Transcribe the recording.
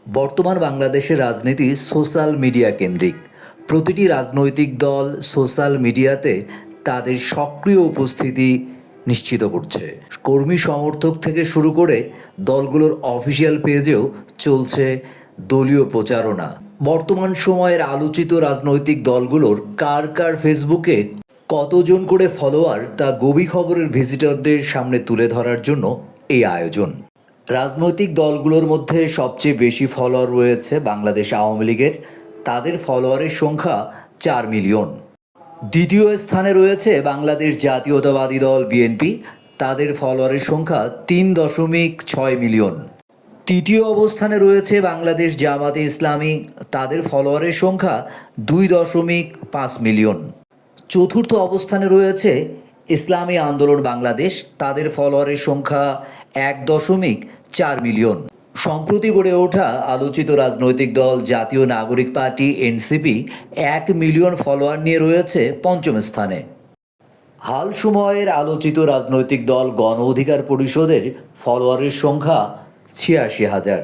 বর্তমান বাংলাদেশের রাজনীতি সোশ্যাল মিডিয়া কেন্দ্রিক। প্রতিটি রাজনৈতিক দল সোশ্যাল মিডিয়াতে তাদের সক্রিয় উপস্থিতি নিশ্চিত করছে। কর্মী সমর্থক থেকে শুরু করে দলগুলোর অফিসিয়াল পেজেও চলছে দলীয় প্রচারণা। বর্তমান সময়ের আলোচিত রাজনৈতিক দলগুলোর কার কার ফেসবুকে কতজন করে ফলোয়ার তা গভীর খবরের ভিজিটরদের সামনে তুলে ধরার জন্য এই আয়োজন। রাজনৈতিক দলগুলোর মধ্যে সবচেয়ে বেশি ফলোয়ার রয়েছে বাংলাদেশ আওয়ামী লীগের। তাদের ফলোয়ারের সংখ্যা 4 মিলিয়ন। দ্বিতীয় স্থানে রয়েছে বাংলাদেশ জাতীয়তাবাদী দল বিএনপি। তাদের ফলোয়ারের সংখ্যা 3.6 মিলিয়ন। তৃতীয় অবস্থানে রয়েছে বাংলাদেশ জামাতে ইসলামী। তাদের ফলোয়ারের সংখ্যা 2.5 মিলিয়ন। চতুর্থ অবস্থানে রয়েছে ইসলামী আন্দোলন বাংলাদেশ। তাদের ফলোয়ারের সংখ্যা 1.4 মিলিয়ন। সম্প্রতি গড়ে ওঠা আলোচিত রাজনৈতিক দল জাতীয় নাগরিক পার্টি এনসিপি 1 মিলিয়ন ফলোয়ার নিয়ে রয়েছে পঞ্চম স্থানে। হাল সময়ের আলোচিত রাজনৈতিক দল গণ অধিকার পরিষদের ফলোয়ারের সংখ্যা 86,000।